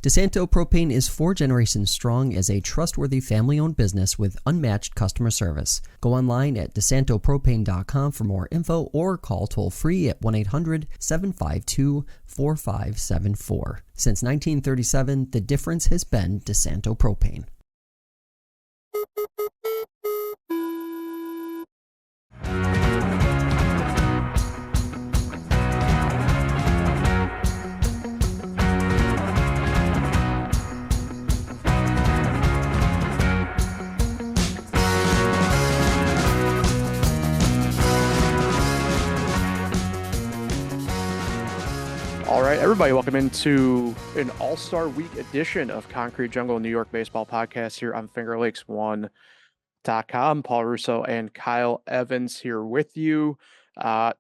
DeSanto Propane is 4 generations strong as a trustworthy family-owned business with unmatched customer service. Go online at DeSantoPropane.com for more info or call toll-free at 1-800-752-4574. Since 1937, the difference has been DeSanto Propane. All right, everybody, welcome into an All-Star Week edition of Concrete Jungle New York Baseball Podcast here on FingerLakes1.com. Paul Russo and Kyle Evans here with you.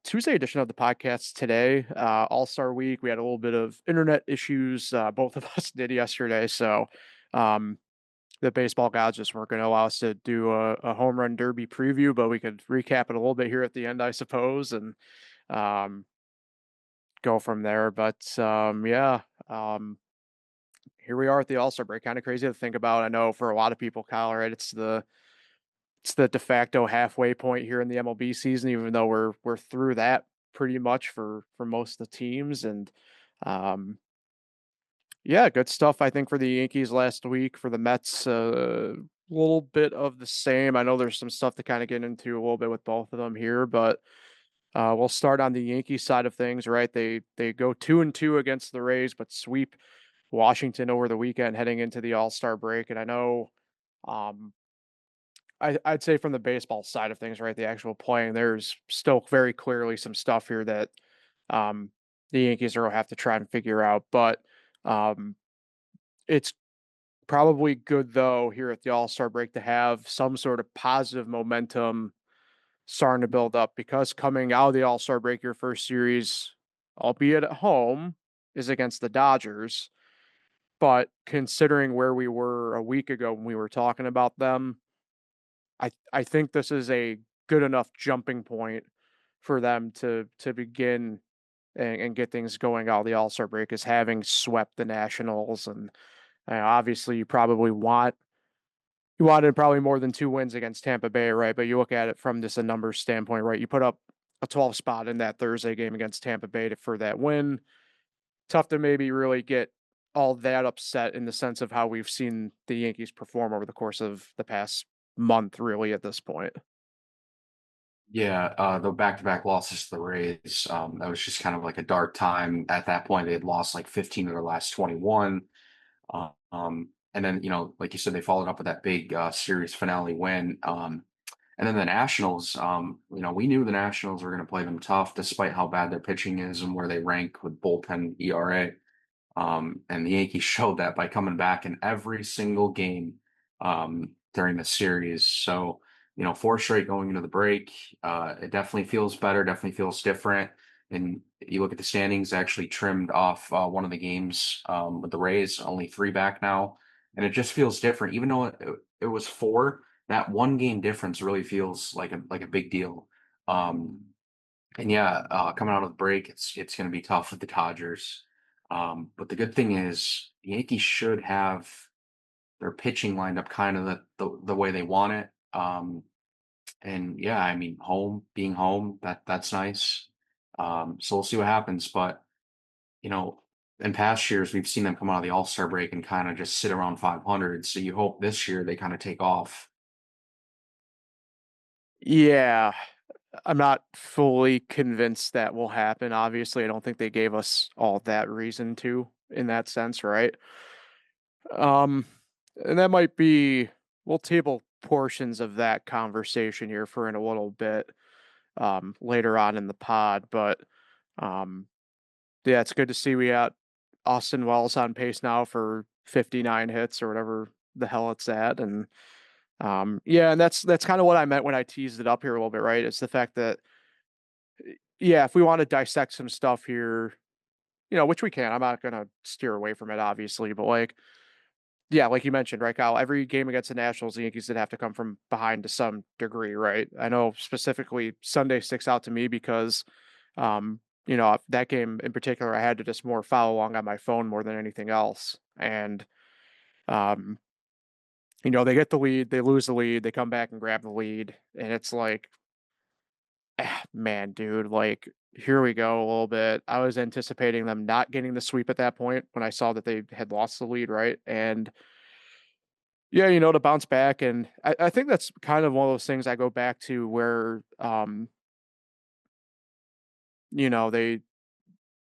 Tuesday edition of the podcast today, All-Star Week. We had a little bit of internet issues. Both of us did yesterday, so the baseball gods just weren't going to allow us to do a home run derby preview, but we could recap it a little bit here at the end, I suppose, and go from there. But here we are at the All-Star break. Kind of crazy to think about. I know for a lot of people, Kyle, right, it's the de facto halfway point here in the MLB season, even though we're through that pretty much for most of the teams. And good stuff, I think, for the Yankees last week. For the Mets, a little bit of the same. I know there's some stuff to kind of get into a little bit with both of them here, but we'll start on the Yankees side of things, right? They go 2-2 against the Rays, but sweep Washington over the weekend heading into the All-Star break. And I know, I'd say from the baseball side of things, right, the actual playing, there's still very clearly some stuff here that the Yankees are going to have to try and figure out. But it's probably good, though, here at the All-Star break to have some sort of positive momentum starting to build up, because coming out of the All-Star break, your first series, albeit at home, is against the Dodgers. But considering where we were a week ago when we were talking about them, I think this is a good enough jumping point for them to begin and get things going out of the All-Star break, is having swept the Nationals. And obviously you wanted probably more than 2 wins against Tampa Bay, right? But you look at it from just a numbers standpoint, right? You put up a 12 spot in that Thursday game against Tampa Bay for that win. Tough to maybe really get all that upset in the sense of how we've seen the Yankees perform over the course of the past month, really, at this point. Yeah, the back-to-back losses to the Rays, that was just kind of like a dark time. At that point, they had lost like 15 of their last 21. And then, like you said, they followed up with that big series finale win. And then the Nationals, we knew the Nationals were going to play them tough, despite how bad their pitching is and where they rank with bullpen ERA. And the Yankees showed that by coming back in every single game during the series. So, 4 straight going into the break, it definitely feels better, definitely feels different. And you look at the standings, actually trimmed off one of the games with the Rays, only 3 back now. And it just feels different. Even though it was 4, that 1 game difference really feels like a big deal. Coming out of the break, it's going to be tough with the Dodgers. But the good thing is the Yankees should have their pitching lined up kind of the way they want it. Being home, that's nice. So we'll see what happens. But, in past years, we've seen them come out of the All-Star break and kind of just sit around 500. So you hope this year they kind of take off. Yeah, I'm not fully convinced that will happen. Obviously, I don't think they gave us all that reason to, in that sense, right? And that might be, we'll table portions of that conversation here for in a little bit later on in the pod. But it's good to see we got Austin Wells on pace now for 59 hits or whatever the hell it's at. And and that's kind of what I meant when I teased it up here a little bit, right? It's the fact that, if we want to dissect some stuff here, which we can, I'm not going to steer away from it, obviously, but like you mentioned, right, Kyle, every game against the Nationals, the Yankees did have to come from behind to some degree, right? I know specifically Sunday sticks out to me because, that game in particular, I had to just more follow along on my phone more than anything else. And, um, they get the lead, they lose the lead, they come back and grab the lead. And it's like, man, dude, like, here we go a little bit. I was anticipating them not getting the sweep at that point when I saw that they had lost the lead, right? And yeah, to bounce back. And I think that's kind of one of those things I go back to where,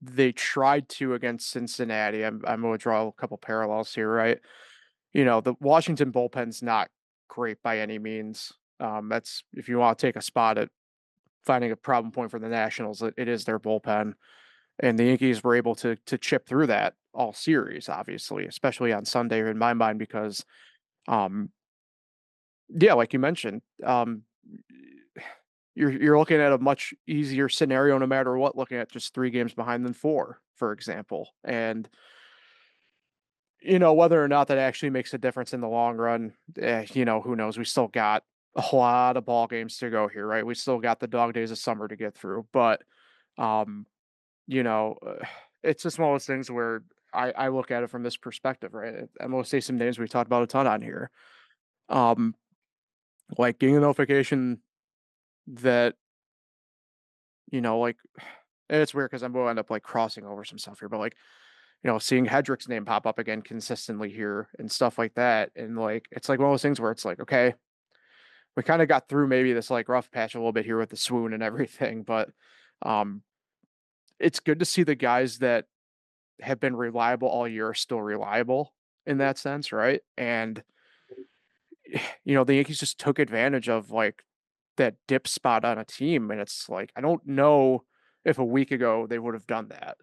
they tried to against Cincinnati. I'm going to draw a couple parallels here, right? The Washington bullpen's not great by any means. That's if you want to take a spot at finding a problem point for the Nationals, it is their bullpen, and the Yankees were able to chip through that all series, obviously, especially on Sunday in my mind because, um, yeah, like you mentioned, you're looking at a much easier scenario no matter what, looking at just 3 games behind than 4, for example. And whether or not that actually makes a difference in the long run, who knows? We still got a lot of ball games to go here, right? We still got the dog days of summer to get through, but um, you know, uh, it's just one of those things where I look at it from this perspective, right? I'm gonna say some names we talked about a ton on here. Um, like getting a notification that like, and it's weird because I'm going to end up like crossing over some stuff here, but like, seeing Hedrick's name pop up again consistently here and stuff like that. And like, it's like one of those things where it's like, okay, we kind of got through maybe this like rough patch a little bit here with the swoon and everything, but um, it's good to see the guys that have been reliable all year are still reliable in that sense, right? And the Yankees just took advantage of like that dip spot on a team, and it's like I don't know if a week ago they would have done that.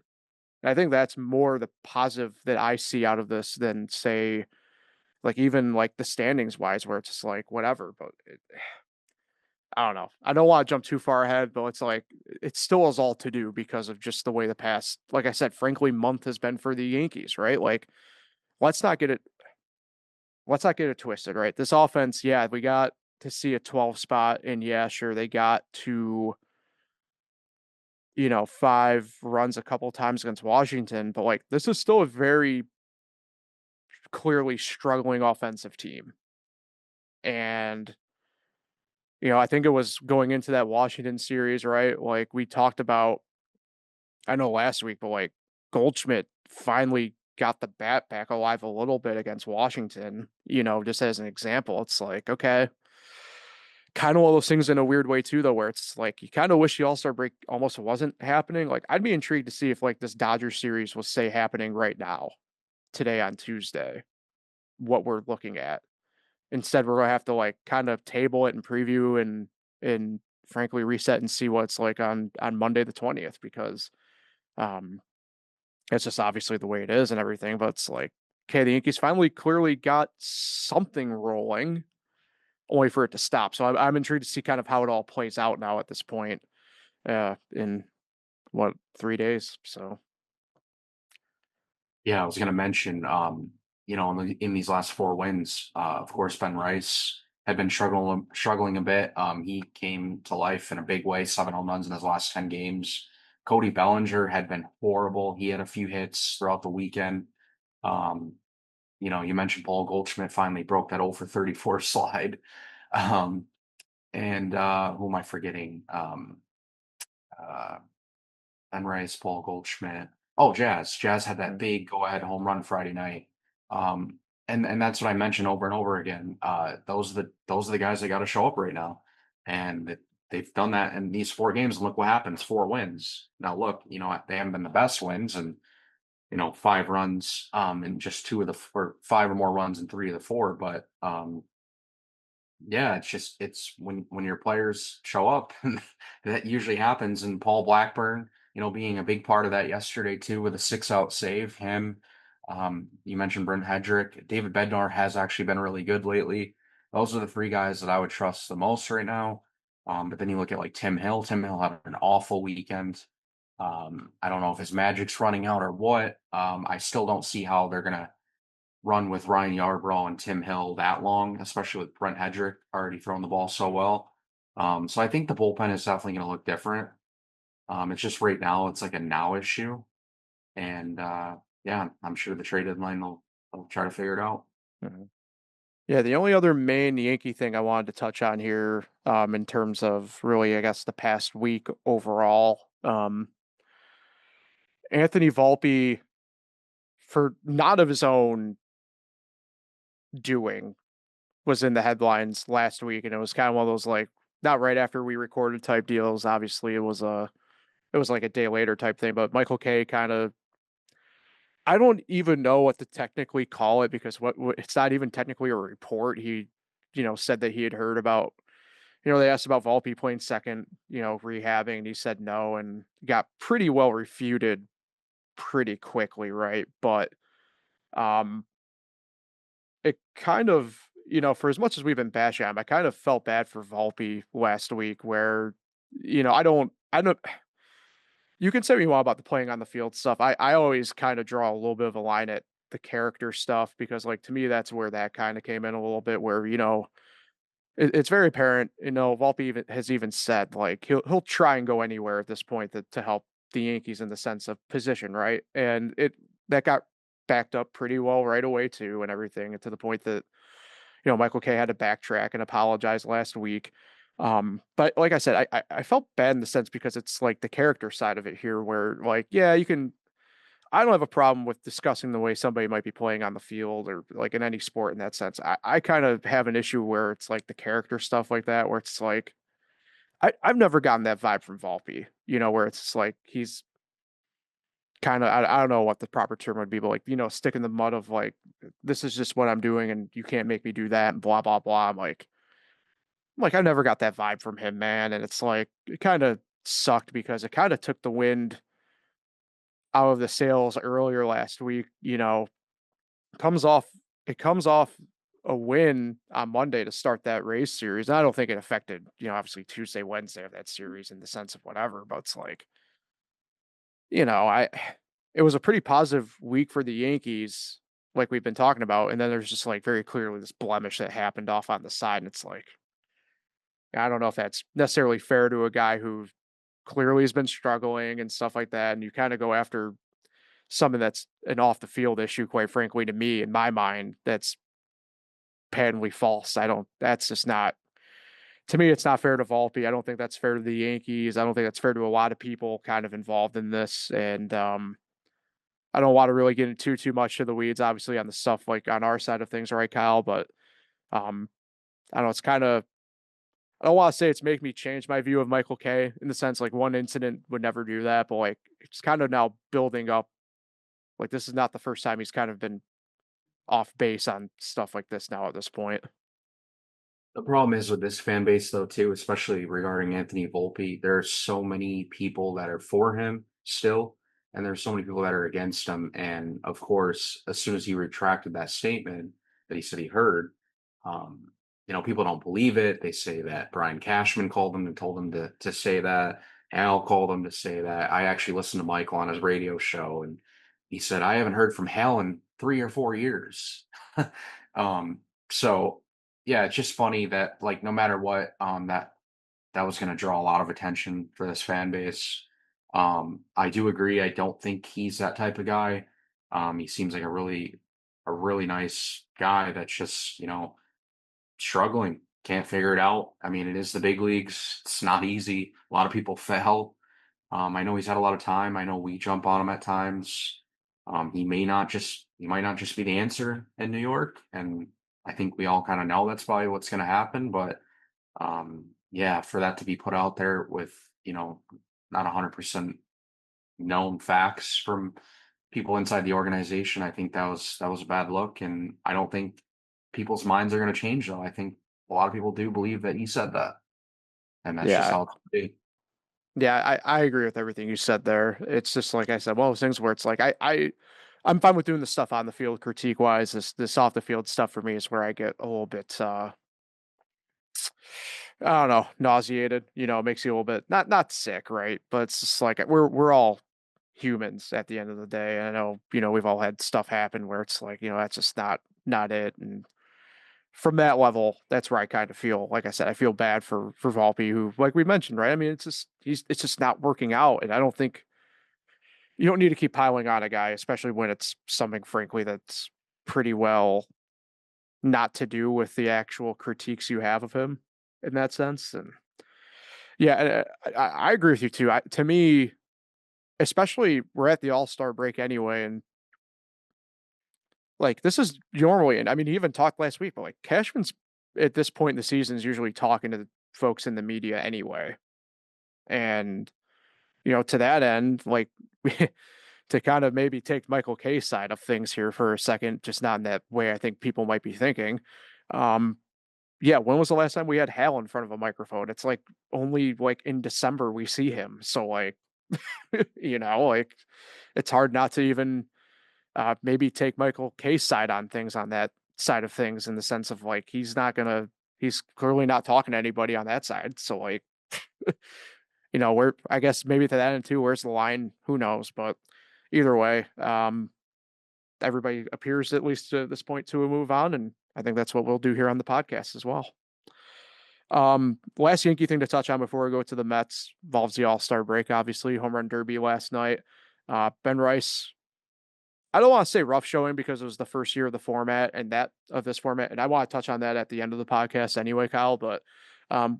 And I think that's more the positive that I see out of this than say like even like the standings wise, where it's just like whatever. But I don't know. I don't want to jump too far ahead, but it's like it still is all to do because of just the way the past, like I said, frankly, month has been for the Yankees, right? Like let's not get it let's not get it twisted, right? This offense, yeah, we got to see a 12 spot, and yeah, sure, they got to 5 runs a couple times against Washington, but like this is still a very clearly struggling offensive team. And I think it was going into that Washington series, right? Like we talked about, I know last week, but like Goldschmidt finally got the bat back alive a little bit against Washington, just as an example. It's like, okay, kind of one of those things in a weird way too, though, where it's like you kind of wish the All-Star break almost wasn't happening. Like I'd be intrigued to see if like this Dodgers series was say happening right now, today on Tuesday, what we're looking at. Instead, we're gonna have to like kind of table it and preview and frankly reset and see what it's like on Monday the 20th because um it's just obviously the way it is and everything. But it's like, okay, the Yankees finally clearly got something rolling, only for it to stop. So I'm intrigued to see kind of how it all plays out now at this point, in what 3 days. So Yeah, I was going to mention, in these last 4 wins, of course, Ben Rice had been struggling a bit. He came to life in a big way, 7 home runs in his last 10 games. Cody Bellinger had been horrible. He had a few hits throughout the weekend. Um, you mentioned Paul Goldschmidt finally broke that 0 for 34 slide. Um, and who am I forgetting? Uh, Ben Rice, Paul Goldschmidt. Oh, Jazz. Jazz had that big go-ahead home run Friday night. Um, and that's what I mentioned over and over again. Those are the guys that got to show up right now, and they've done that in these 4 games. And look what happens: 4 wins. Now look, they haven't been the best wins, and 5 runs in just or 5 or more runs in 3 of the 4. But yeah, it's when your players show up, that usually happens. And Paul Blackburn, being a big part of that yesterday too, with a 6-out save. Him, you mentioned Brent Hedrick, David Bednar has actually been really good lately. Those are the 3 guys that I would trust the most right now. But then you look at like Tim Hill. Tim Hill had an awful weekend. I don't know if his magic's running out or what. I still don't see how they're gonna run with Ryan Yarbrough and Tim Hill that long, especially with Brent Hedrick already throwing the ball so well. So I think the bullpen is definitely going to look different. It's just right now, it's like a now issue. And yeah, I'm sure the trade deadline I'll try to figure it out. Mhm. Yeah, the only other main Yankee thing I wanted to touch on here, in terms of really, I guess, the past week overall, Anthony Volpe, for not of his own doing, was in the headlines last week, and it was kind of one of those like not right after we recorded type deals. Obviously, it was like a day later type thing, but Michael K kind of, I don't even know what to technically call it because what it's not even technically a report. He, said that he had heard about, they asked about Volpe playing second, rehabbing, and he said no, and got pretty well refuted pretty quickly, right? But um, it kind of, for as much as we've been bashing him, I kind of felt bad for Volpe last week, where, I don't. You can say what you want about the playing on the field stuff. I always kind of draw a little bit of a line at the character stuff because, like, to me, that's where that kind of came in a little bit. Where it's very apparent. Volpe has even said like he'll try and go anywhere at this point to help the Yankees in the sense of position, right? And that got backed up pretty well right away too, and everything, and to the point that Michael K had to backtrack and apologize last week. But like I said, I felt bad in the sense because it's like the character side of it here, where like, yeah, you can. I don't have a problem with discussing the way somebody might be playing on the field or like in any sport in that sense. I kind of have an issue where it's like the character stuff like that, where it's like I've never gotten that vibe from Volpe, where it's like he's kind of, I don't know what the proper term would be, but like, stick in the mud of like, this is just what I'm doing and you can't make me do that and blah, blah, blah. I never got that vibe from him, man. And it's like, it kind of sucked because it kind of took the wind out of the sails earlier last week. Comes off, it comes off a win on Monday to start that Rays series. And I don't think it affected, obviously Tuesday, Wednesday of that series in the sense of whatever, but it's like, it was a pretty positive week for the Yankees, like we've been talking about. And then there's just like very clearly this blemish that happened off on the side. And it's like, I don't know if that's necessarily fair to a guy who clearly has been struggling and stuff like that. And you kind of go after something that's an off the field issue, quite frankly, to me, in my mind, that's patently false. That's just not, to me, it's not fair to Volpe. I don't think that's fair to the Yankees. I don't think that's fair to a lot of people kind of involved in this. And I don't want to really get into too much of the weeds, obviously, on the stuff like on our side of things, right, Kyle? But um, I don't know, it's kind of, I don't want to say it's make me change my view of Michael K in the sense like one incident would never do that, but like it's kind of now building up. Like this is not the first time he's kind of been off base on stuff like this now at this point. The problem is with this fan base, though, too, especially regarding Anthony Volpe, there are so many people that are for him still, and there's so many people that are against him. And of course, as soon as he retracted that statement that he said he heard, um, people don't believe it. They say that Brian Cashman called him and told him to say that. Al called him to say that. I actually listened to Michael on his radio show, and he said, I haven't heard from Hal in 3 or 4 years. um, so yeah, it's just funny that like no matter what, that was going to draw a lot of attention for this fan base. I do agree. I don't think he's that type of guy. He seems like a really nice guy that's just struggling, can't figure it out. I mean, it is the big leagues. It's not easy. A lot of people fail. I know he's had a lot of time. I know we jump on him at times. He might not just be the answer in New York, and I think we all kind of know that's probably what's going to happen. But yeah, for that to be put out there with not 100% known facts from people inside the organization, I think that was a bad look, and I don't think people's minds are going to change. Though I think a lot of people do believe that he said that, and that's just Yeah. how it's going to be. Yeah, I agree with everything you said there. It's just like I said, one of those things where it's like I'm fine with doing the stuff on the field critique wise. This off the field stuff for me is where I get a little bit I don't know, nauseated, it makes you a little bit not sick, right? But it's just like we're all humans at the end of the day. I know, we've all had stuff happen where it's like, that's just not it. And from that level, that's where I kind of feel, like I said, I feel bad for Volpe, who, like we mentioned, right? I mean, it's just not working out, and I don't think you don't need to keep piling on a guy, especially when it's something, frankly, that's pretty well not to do with the actual critiques you have of him in that sense. And yeah, I agree with you too. To me, especially we're at the All-Star break anyway, and like this is normally, and I mean, he even talked last week, but like Cashman's at this point in the season is usually talking to the folks in the media anyway. And, to that end, like to kind of maybe take Michael K's side of things here for a second, just not in that way I think people might be thinking. Um, yeah, when was the last time we had Hal in front of a microphone? It's like only like in December we see him. So like, like it's hard not to even maybe take Michael K's side on things on that side of things in the sense of like he's clearly not talking to anybody on that side. So like, where I guess maybe to that end too, where's the line? Who knows? But either way, everybody appears at least to this point to move on, and I think that's what we'll do here on the podcast as well. Last Yankee thing to touch on before we go to the Mets involves the All-Star break, obviously. Home run derby last night. Ben Rice, I don't want to say rough showing because it was the first year of the format and that of this format, and I want to touch on that at the end of the podcast anyway, Kyle. But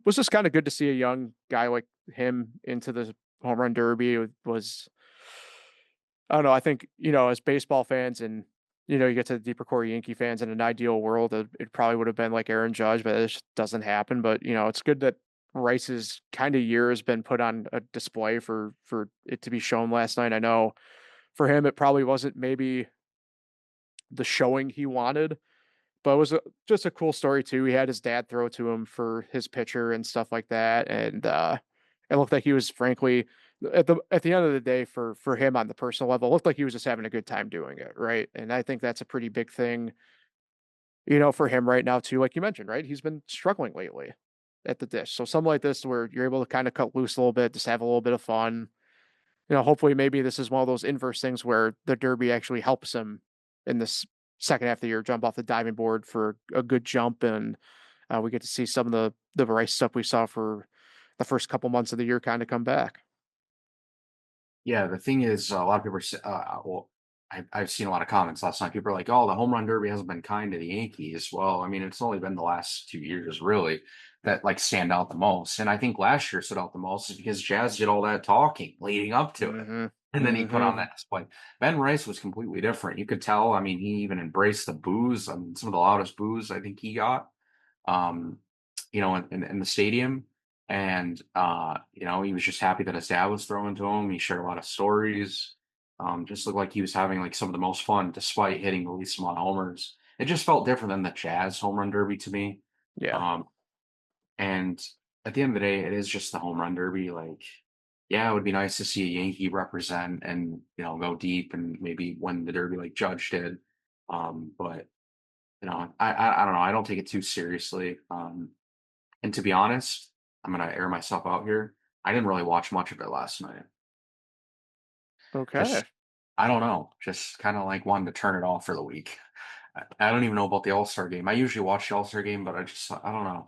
was just kind of good to see a young guy like him into the home run derby. It was, I don't know. I think as baseball fans and you get to the deeper core Yankee fans in an ideal world, it probably would have been like Aaron Judge, but it just doesn't happen. But it's good that Rice's kind of year has been put on a display for it to be shown last night. I know for him, it probably wasn't maybe the showing he wanted, but it was just a cool story too. He had his dad throw to him for his pitcher and stuff like that, and it looked like he was frankly at the end of the day for him on the personal level, it looked like he was just having a good time doing it, right? And I think that's a pretty big thing, for him right now too. Like you mentioned, right? He's been struggling lately at the dish, so something like this where you're able to kind of cut loose a little bit, just have a little bit of fun. Hopefully maybe this is one of those inverse things where the derby actually helps him in this second half of the year, jump off the diving board for a good jump. And we get to see some of the Rice stuff we saw for the first couple months of the year kind of come back. Yeah, the thing is, a lot of people well, I've seen a lot of comments last night. People are like, "Oh, the home run derby hasn't been kind to the Yankees." Well, I mean, it's only been the last 2 years really that like stand out the most. And I think last year stood out the most is because Jazz did all that talking leading up to it, Mm-hmm. and then he put Mm-hmm. on that display. Ben Rice was completely different. You could tell. I mean, he even embraced the boos. I mean, some of the loudest boos I think he got. Um, in the stadium. And he was just happy that his dad was throwing to him. He shared a lot of stories. Just looked like he was having like some of the most fun despite hitting the least amount of homers. It just felt different than the Jazz home run derby to me. Yeah. Um, and at the end of the day, it is just the home run derby. Like, yeah, it would be nice to see a Yankee represent and go deep and maybe win the derby like Judge did. But I don't know. I don't take it too seriously. And to be honest, I'm gonna air myself out here. I didn't really watch much of it last night. Okay. Just I don't know. Just kind of like wanted to turn it off for the week. I don't even know about the All-Star game. I usually watch the All-Star game, but I don't know.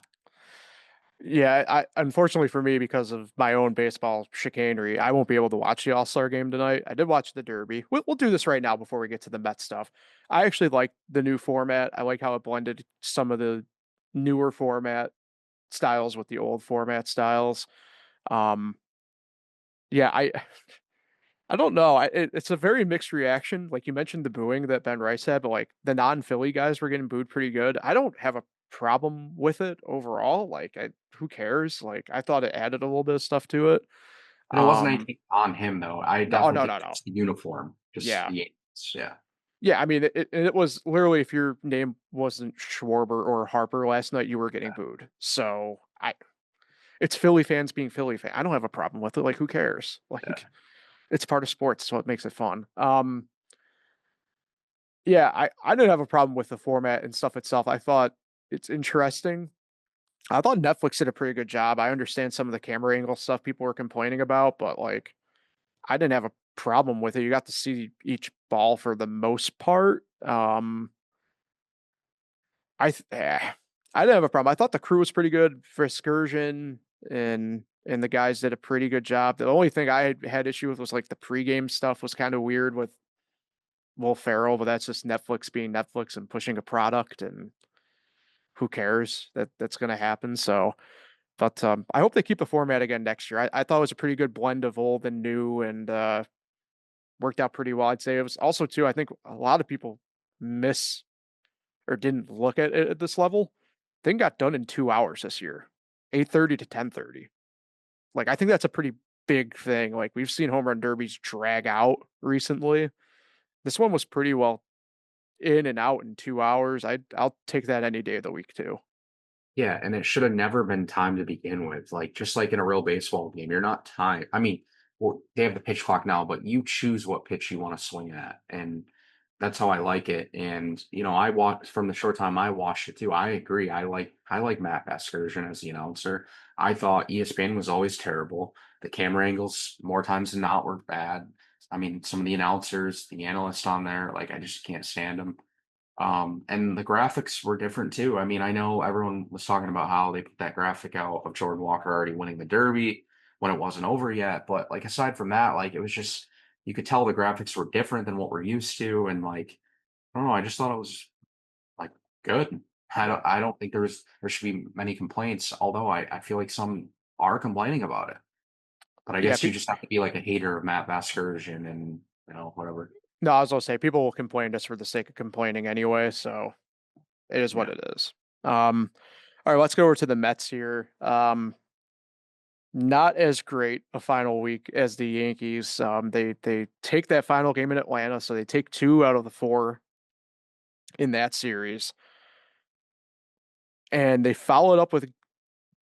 Yeah, I unfortunately for me, because of my own baseball chicanery, I won't be able to watch the All-Star game tonight. I did watch the Derby. We'll do this right now before we get to the Mets stuff. I actually like the new format. I like how it blended some of the newer format styles with the old format styles. Um, yeah, I don't know. It's a very mixed reaction. Like you mentioned the booing that Ben Rice had, but like the non-Philly guys were getting booed pretty good. I don't have a problem with it overall. Like, who cares? Like, I thought it added a little bit of stuff to it. And it wasn't Um, anything on him though. I no, definitely no, think no, no. it's the uniform, just Yeah, the Yankees. Yeah, yeah. I mean, it was literally if your name wasn't Schwarber or Harper last night, you were getting booed. So it's Philly fans being Philly fan. I don't have a problem with it. Like, who cares? yeah. Like, it's part of sports, so it makes it fun. Yeah, I didn't have a problem with the format and stuff itself. I thought it's interesting. I thought Netflix did a pretty good job. I understand some of the camera angle stuff people were complaining about, but like I didn't have a problem with it. You got to see each ball for the most part. I th- eh, I didn't have a problem. I thought the crew was pretty good for excursion and the guys did a pretty good job. The only thing I had issue with was like the pregame stuff was kind of weird with Will Ferrell, but that's just Netflix being Netflix and pushing a product, and who cares that that's going to happen. So, but I hope they keep the format again next year. I thought it was a pretty good blend of old and new, and worked out pretty well. I'd say it was also too. I think a lot of people miss or didn't look at it at this level. Thing got done in 2 hours this year, 8:30 to 10:30. Like I think that's a pretty big thing. Like we've seen home run derbies drag out recently. This one was pretty well in and out in 2 hours. I'll take that any day of the week too. Yeah, and it should have never been timed to begin with. Like just like in a real baseball game, you're not timed. I mean, well, they have the pitch clock now, but you choose what pitch you want to swing at, and that's how I like it. And I watched from the short time I watched it too. I agree. I like Matt Vasgersian as the announcer. I thought ESPN was always terrible. The camera angles more times than not were bad. I mean, some of the announcers, the analysts on there, like I just can't stand them. And the graphics were different too. I mean, I know everyone was talking about how they put that graphic out of Jordan Walker already winning the Derby when it wasn't over yet. But like aside from that, like it was just you could tell the graphics were different than what we're used to. And like, I don't know, I just thought it was like good. I don't think there should be many complaints, although I feel like some are complaining about it. But I Yeah, guess you just have to be like a hater of Matt Vasgersian and whatever. no, I was gonna say people will complain just for the sake of complaining anyway, so it is what Yeah. it is. All right, let's go over to the Mets here. Not as great a final week as the Yankees. They take that final game in Atlanta, so they take 2 out of the 4 in that series, and they follow it up with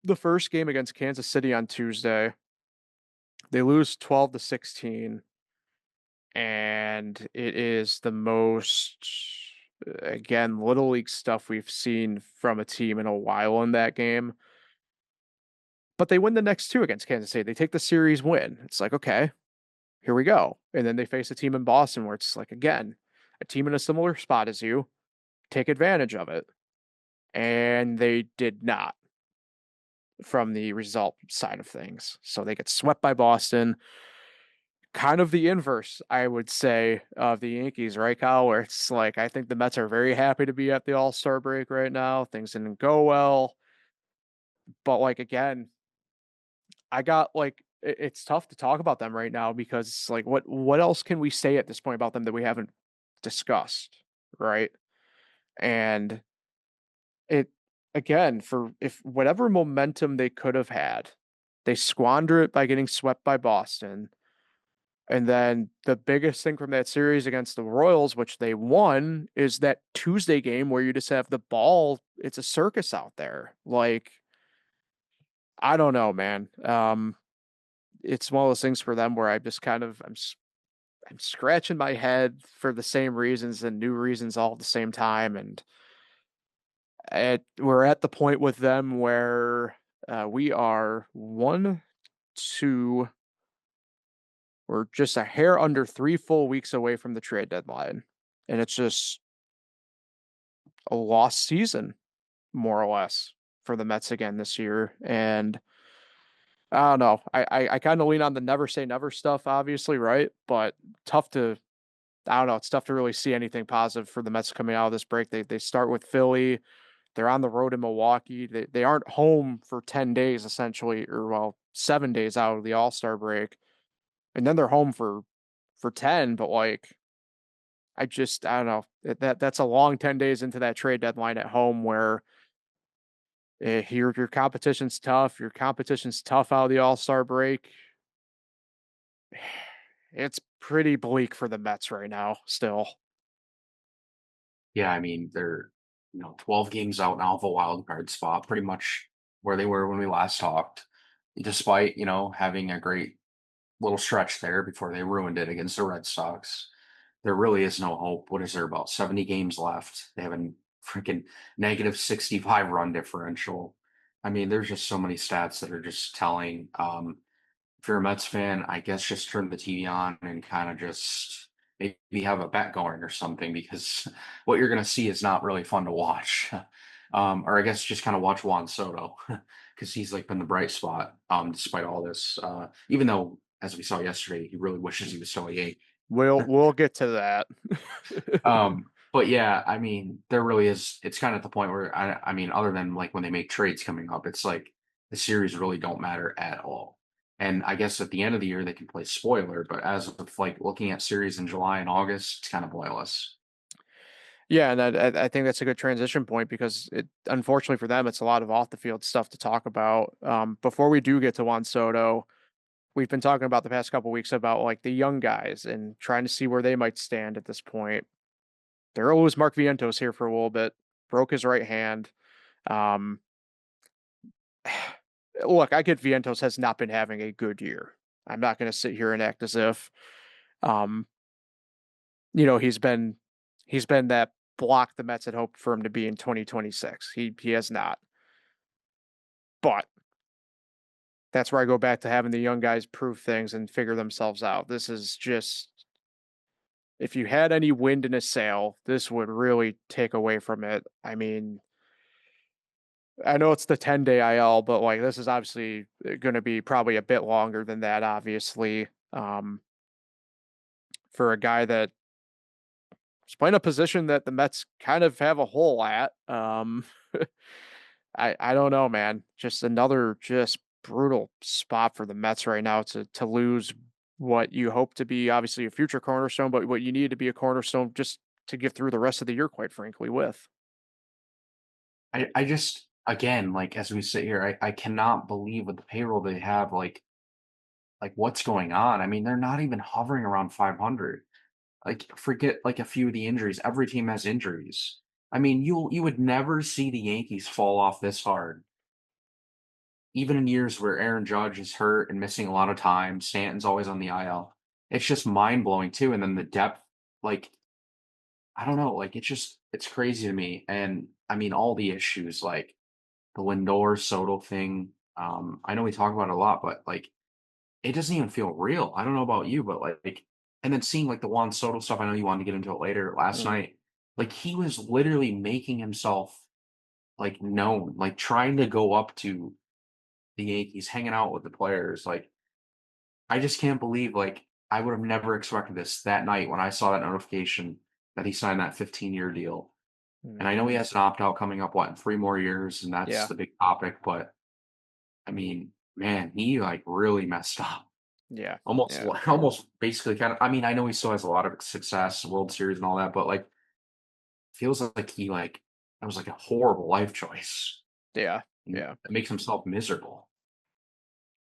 the first game against Kansas City on Tuesday. They lose 12-16, and it is the most, again, little league stuff we've seen from a team in a while in that game. But they win the next 2 against Kansas City. They take the series win. It's like, okay, here we go. And then they face a team in Boston where it's like, again, a team in a similar spot as you, take advantage of it. And they did not from the result side of things. So they get swept by Boston. Kind of the inverse, I would say, of the Yankees, right, Kyle? Where it's like, I think the Mets are very happy to be at the All-Star break right now. Things didn't go well. But like, again, I got like, it's tough to talk about them right now because like, what else can we say at this point about them that we haven't discussed, right? And it, again, for if whatever momentum they could have had, they squander it by getting swept by Boston. And then the biggest thing from that series against the Royals, which they won, is that Tuesday game where you just have the ball. It's a circus out there. Like, I don't know, man. It's one of those things for them where I just kind of I'm scratching my head for the same reasons and new reasons all at the same time. And we're at the point with them where we are 2, we're just a hair under 3 full weeks away from the trade deadline. And it's just a lost season, more or less, for the Mets again this year. And I don't know. I kind of lean on the never say never stuff, obviously, right? But tough to, I don't know. It's tough to really see anything positive for the Mets coming out of this break. They start with Philly. They're on the road in Milwaukee. They aren't home for 10 days, essentially, or well, 7 days out of the All-Star break. And then they're home for 10, but like, I don't know. That's a long 10 days into that trade deadline at home where your competition's tough. Your competition's tough out of the All-Star break. It's pretty bleak for the Mets right now, still. Yeah, I mean, they're 12 games out now of a wild card spot, pretty much where they were when we last talked, despite, having a great little stretch there before they ruined it against the Red Sox. There really is no hope. What is there, about 70 games left? They have a freaking negative 65 run differential. I mean, there's just so many stats that are just telling. If you're a Mets fan, I guess just turn the TV on and kind of just maybe have a bet going or something because what you're going to see is not really fun to watch. Or I guess just kind of watch Juan Soto because he's like been the bright spot despite all this. Even though, as we saw yesterday, he really wishes he was still a Yankee. We'll get to that. But yeah, I mean, there really is. It's kind of the point where I mean, other than like when they make trades coming up, it's like the series really don't matter at all. And I guess at the end of the year they can play spoiler, but as of like looking at series in July and August, it's kind of pointless. Yeah, and I think that's a good transition point because it unfortunately for them it's a lot of off the field stuff to talk about. Before we do get to Juan Soto, we've been talking about the past couple weeks about like the young guys and trying to see where they might stand at this point. There was Mark Vientos here for a little bit, broke his right hand. Um, Look, I get Vientos has not been having a good year. I'm not going to sit here and act as if, um, he's been that block the Mets had hoped for him to be in 2026. He has not. But that's where I go back to having the young guys prove things and figure themselves out. This is just if you had any wind in a sail, this would really take away from it. I mean, I know it's the 10-day IL, but like this is obviously going to be probably a bit longer than that, obviously. For a guy that is playing a position that the Mets kind of have a hole at. I don't know, man. Just another just brutal spot for the Mets right now to lose what you hope to be obviously a future cornerstone, but what you need to be a cornerstone just to get through the rest of the year, quite frankly, with. I just again, like as we sit here, I cannot believe with the payroll they have, like what's going on. I mean, they're not even hovering around 500. Like forget like a few of the injuries. Every team has injuries. I mean, you would never see the Yankees fall off this hard. Even in years where Aaron Judge is hurt and missing a lot of time, Stanton's always on the IL. It's just mind blowing too. And then the depth, like I don't know, like it's crazy to me. And I mean, all the issues like the Lindor Soto thing. I know we talk about it a lot, but like it doesn't even feel real. I don't know about you, but like, and then seeing like the Juan Soto stuff. I know you wanted to get into it later last Mm. night. Like he was literally making himself like known, like trying to go up to the Yankees, hanging out with the players. Like I just can't believe like I would have never expected this that night when I saw that notification that he signed that 15-year deal. And I know he Mhm. has an opt out coming up, what, in 3 more years, and that's Yeah, the big topic. But I mean, man, he like really messed up. yeah, Almost, yeah, for sure. almost basically kind of. I mean, I know he still has a lot of success, World Series and all that, but like feels like he like that was like a horrible life choice. Yeah, And yeah. it makes himself miserable.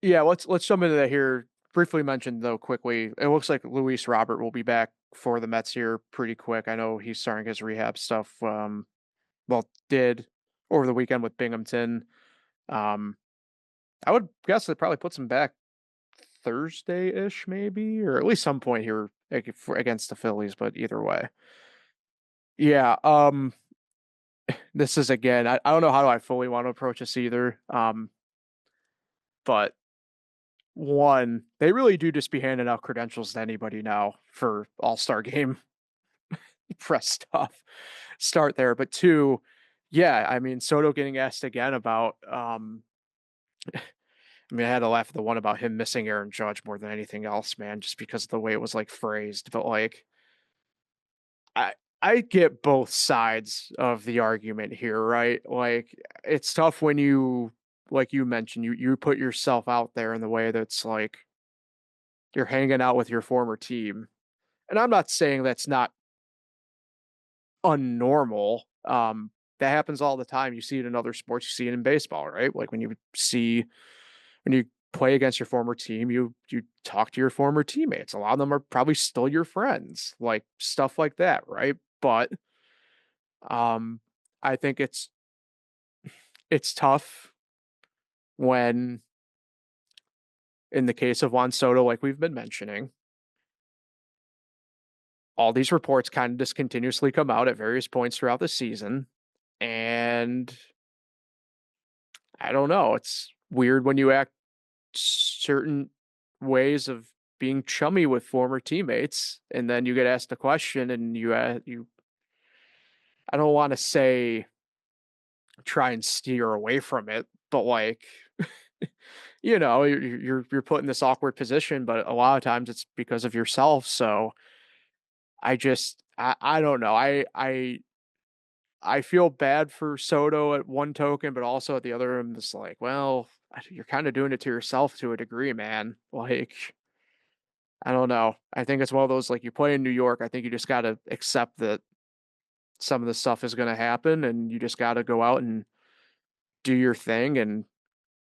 Yeah, let's jump into that here. Briefly mentioned though quickly, it looks like Luis Robert will be back for the Mets here pretty quick. I know he's starting his rehab stuff. Well, did over the weekend with Binghamton. Um, I would guess it probably puts him back Thursday-ish, maybe, or at least some point here against the Phillies. But either way, yeah. This is again, I don't know how do I fully want to approach this either. But one, they really do just be handing out credentials to anybody now for All-Star game press stuff. Start there. But two, yeah, I mean Soto getting asked again about I mean I had to laugh at the one about him missing Aaron Judge more than anything else, man, just because of the way it was like phrased. But like I I get both sides of the argument here, right? Like it's tough when you like you mentioned, you put yourself out there in the way that's like you're hanging out with your former team. And I'm not saying that's not unnormal. That happens all the time. You see it in other sports. You see it in baseball, right? Like when you play against your former team, you talk to your former teammates. A lot of them are probably still your friends, like stuff like that, right? But um, I think it's tough when, in the case of Juan Soto, like we've been mentioning, all these reports kind of just continuously come out at various points throughout the season, and I don't know. It's weird when you act certain ways of being chummy with former teammates, and then you get asked a question, and you. I don't want to say try and steer away from it, but like, you're put in this awkward position, but a lot of times it's because of yourself. So I don't know. I feel bad for Soto at one token, but also at the other, I'm just like, well, you're kind of doing it to yourself to a degree, man. Like, I don't know. I think it's one of those, like, you play in New York. I think you just got to accept that some of this stuff is going to happen, and you just got to go out and do your thing. And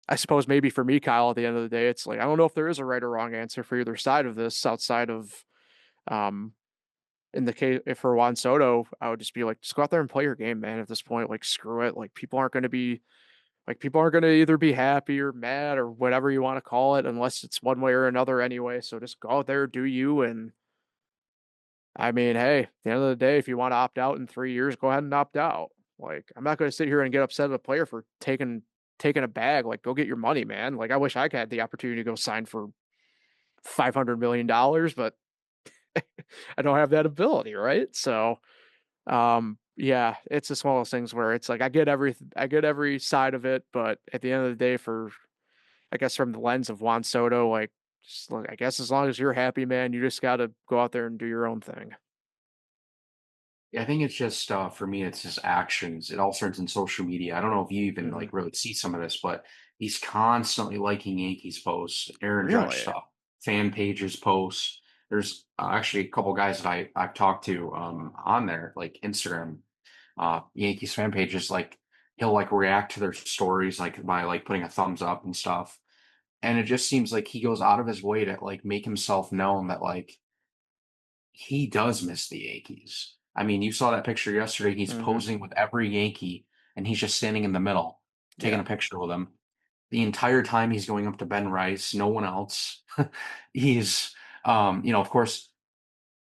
I suppose maybe for me, Kyle, at the end of the day, it's like, I don't know if there is a right or wrong answer for either side of this outside of, um, in the case if for Juan Soto, I would just be like, just go out there and play your game, man. At this point, like, screw it. Like, people aren't going to either be happy or mad or whatever you want to call it, unless it's one way or another anyway. So just go out there, do you. And I mean, hey, at the end of the day, if you want to opt out in 3 years, go ahead and opt out. Like, I'm not going to sit here and get upset at a player for taking a bag. Like, go get your money, man. Like, I wish I had the opportunity to go sign for $500 million, but I don't have that ability, right? So, yeah, it's just one of those things where it's like I get every side of it, but at the end of the day, for I guess from the lens of Juan Soto, like, just look, I guess as long as you're happy, man, you just got to go out there and do your own thing. Yeah, I think it's just for me, it's his actions. It all starts in social media. I don't know if you even Mhm. like really see some of this, but he's constantly liking Yankees posts, Aaron Judge Really? stuff, fan pages posts. There's actually a couple guys that I've talked to on there, like Instagram, Yankees fan pages. Like he'll like react to their stories like by like putting a thumbs up and stuff. And it just seems like he goes out of his way to like make himself known that like he does miss the Yankees. I mean, you saw that picture yesterday. He's Hmm. posing with every Yankee, and he's just standing in the middle, taking Yeah. a picture with them. The entire time he's going up to Ben Rice, no one else. He's, of course,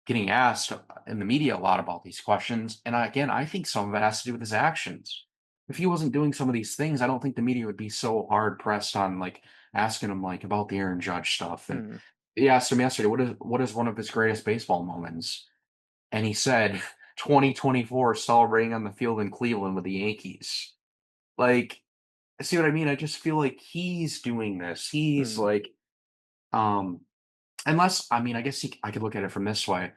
getting asked in the media a lot about these questions. And again, I think some of it has to do with his actions. If he wasn't doing some of these things, I don't think the media would be so hard pressed on like asking him like about the Aaron Judge stuff. And Mhm. he asked him yesterday, what is one of his greatest baseball moments? And he said 2024 celebrating on the field in Cleveland with the Yankees. Like, see what I mean? I just feel like he's doing this. He's Mhm. like, um, unless I mean, I guess I could look at it from this way.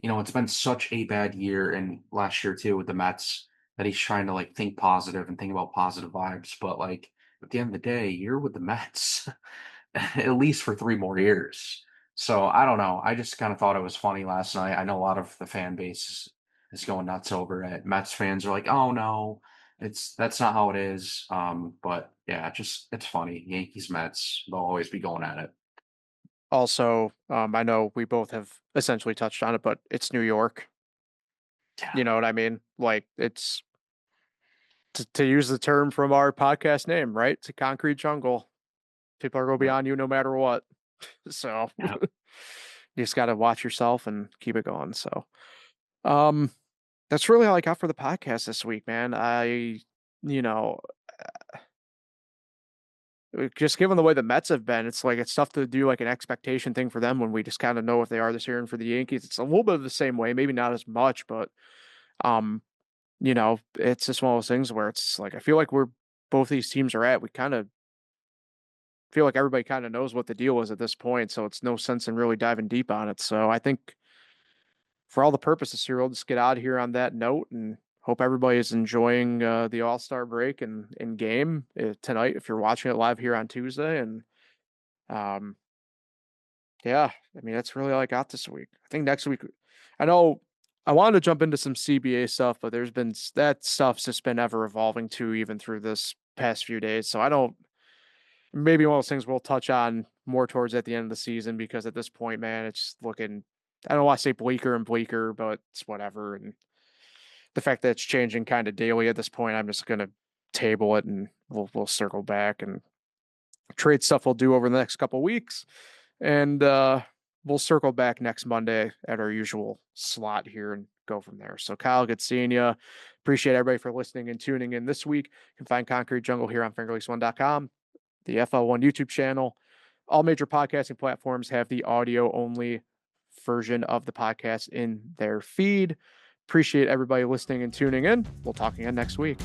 It's been such a bad year and last year too with the Mets that he's trying to like think positive and think about positive vibes. But like at the end of the day, you're with the Mets at least for 3 more years. So I don't know. I just kind of thought it was funny last night. I know a lot of the fan base is going nuts over it. Mets fans are like, "Oh no, that's not how it is." But yeah, it's funny. Yankees, Mets, they'll always be going at it. Also, I know we both have essentially touched on it, but it's New York. Yeah, You know what I mean? Like, it's to use the term from our podcast name, right? It's a concrete jungle. People are going to be yep, on you no matter what. So yep. you just got to watch yourself and keep it going. So, um, that's really all I got for the podcast this week, man. You know, just given the way the Mets have been, it's like it's tough to do like an expectation thing for them when we just kind of know what they are this year. And for the Yankees, it's a little bit of the same way, maybe not as much, but um, it's just one of those things where it's like I feel like we're both these teams are at. We kind of feel like everybody kind of knows what the deal is at this point, so it's no sense in really diving deep on it. So I think for all the purposes here, we'll just get out of here on that note and hope everybody is enjoying the All Star break and game tonight if you're watching it live here on Tuesday. And um, yeah, I mean that's really all I got this week. I think next week, I know I wanted to jump into some CBA stuff, but there's been that stuff's just been ever evolving too, even through this past few days. So I don't maybe one of those things we'll touch on more towards at the end of the season because at this point, man, it's looking I don't want to say bleaker and bleaker, but it's whatever. And the fact that it's changing kind of daily at this point, I'm just gonna table it and we'll circle back and trade stuff we'll do over the next couple weeks. And we'll circle back next Monday at our usual slot here and go from there. So Kyle, good seeing you. Appreciate everybody for listening and tuning in this week. You can find Concrete Jungle here on fingerless1.com, the FL1 YouTube channel. All major podcasting platforms have the audio only version of the podcast in their feed. Appreciate everybody listening and tuning in. We'll talk again next week.